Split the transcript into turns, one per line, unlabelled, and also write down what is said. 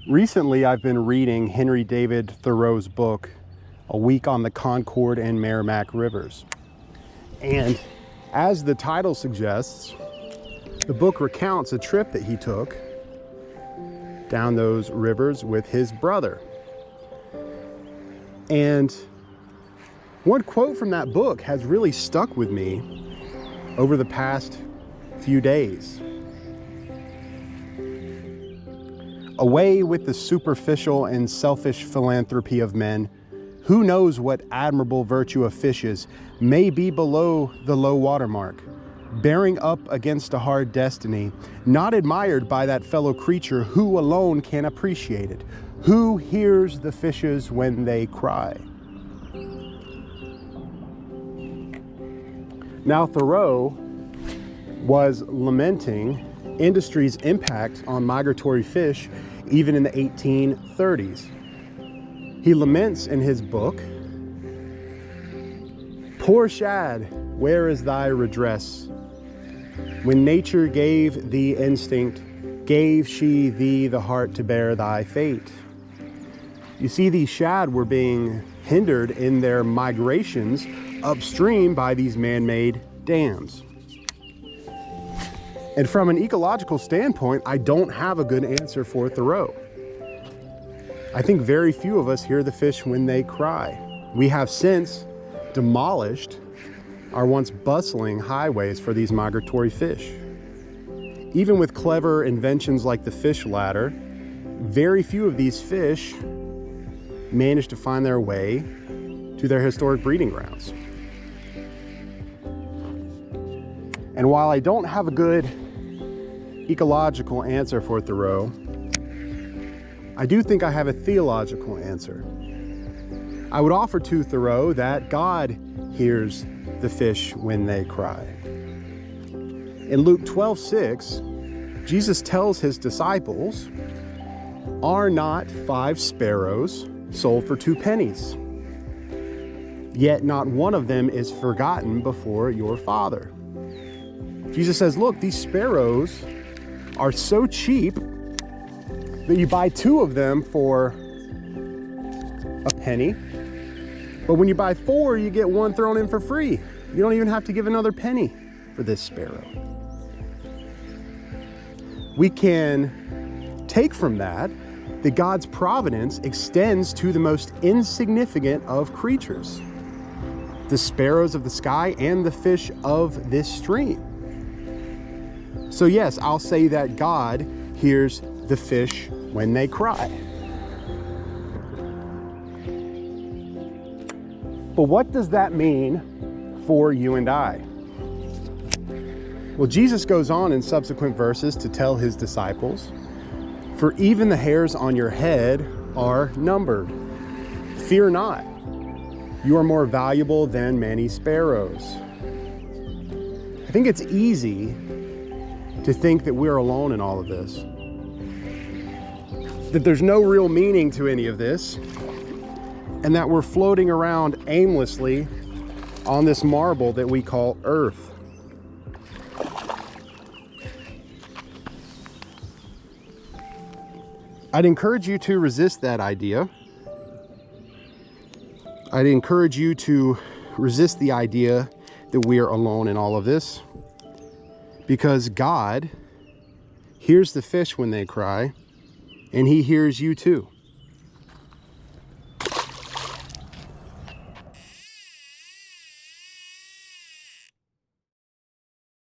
Recently, I've been reading Henry David Thoreau's book, A Week on the Concord and Merrimack Rivers. And as the title suggests, the book recounts a trip that he took down those rivers with his brother. And one quote from that book has really stuck with me over the past few days. Away with the superficial and selfish philanthropy of men. Who knows what admirable virtue of fishes may be below the low water mark, bearing up against a hard destiny, not admired by that fellow creature who alone can appreciate it, who hears the fishes when they cry. Now, Thoreau was lamenting industry's impact on migratory fish even in the 1830s. He laments in his book, "Poor Shad, where is thy redress? When nature gave thee instinct, gave she thee the heart to bear thy fate." You see, these shad were being hindered in their migrations upstream by these man-made dams. And from an ecological standpoint, I don't have a good answer for Thoreau. I think very few of us hear the fish when they cry. We have since demolished our once bustling highways for these migratory fish. Even with clever inventions like the fish ladder, very few of these fish manage to find their way to their historic breeding grounds. And while I don't have a good ecological answer for Thoreau, I do think I have a theological answer. I would offer to Thoreau that God hears the fish when they cry. In Luke 12:6, Jesus tells his disciples, "Are not 5 sparrows sold for 2 pennies? Yet not one of them is forgotten before your Father." Jesus says, look, these sparrows are so cheap that you buy 2 of them for a penny. But when you buy 4, you get 1 thrown in for free. You don't even have to give another penny for this sparrow. We can take from that God's providence extends to the most insignificant of creatures, the sparrows of the sky and the fish of this stream. So yes, I'll say that God hears the fish when they cry. But what does that mean for you and I? Well, Jesus goes on in subsequent verses to tell his disciples, "For even the hairs on your head are numbered. Fear not, you are more valuable than many sparrows." I think it's easy to think that we're alone in all of this, that there's no real meaning to any of this, and that we're floating around aimlessly on this marble that we call Earth. I'd encourage you to resist that idea. I'd encourage you to resist the idea that we are alone in all of this, because God hears the fish when they cry, and he hears you too.